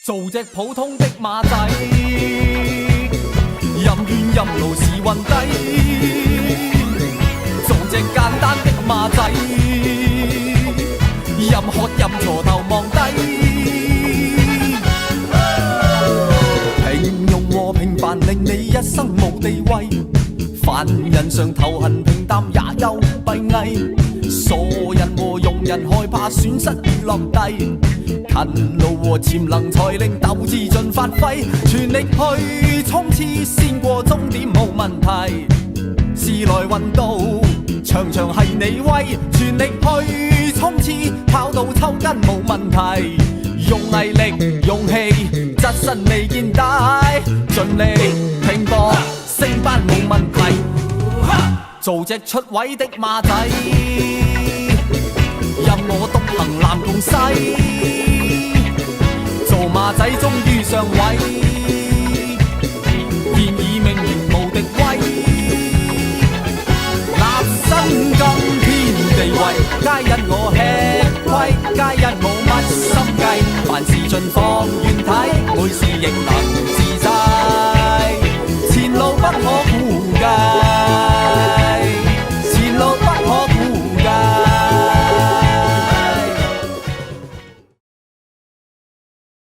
做隻普通的馬仔，任怨任勞是運低。做隻簡單的馬仔，任喝任坐頭望低。平庸和平凡令你一生無地位，凡人上頭痕平淡也有閉翳。傻人和庸人害怕損失而落地，勤勞和潛能才令鬥志盡發揮，全力去衝刺先過終點冇問題。時來運到場場係你威，全力去衝刺跑到抽筋冇問題。用毅力勇氣側身未見底，盡力拼搏升班冇問題。做隻出位的馬仔，任我獨行南共西。做馬仔終於上位，現已命名無敵威。立身今天地位，皆因我吃虧，皆因我乜心計。凡事盡放願睇，每事亦能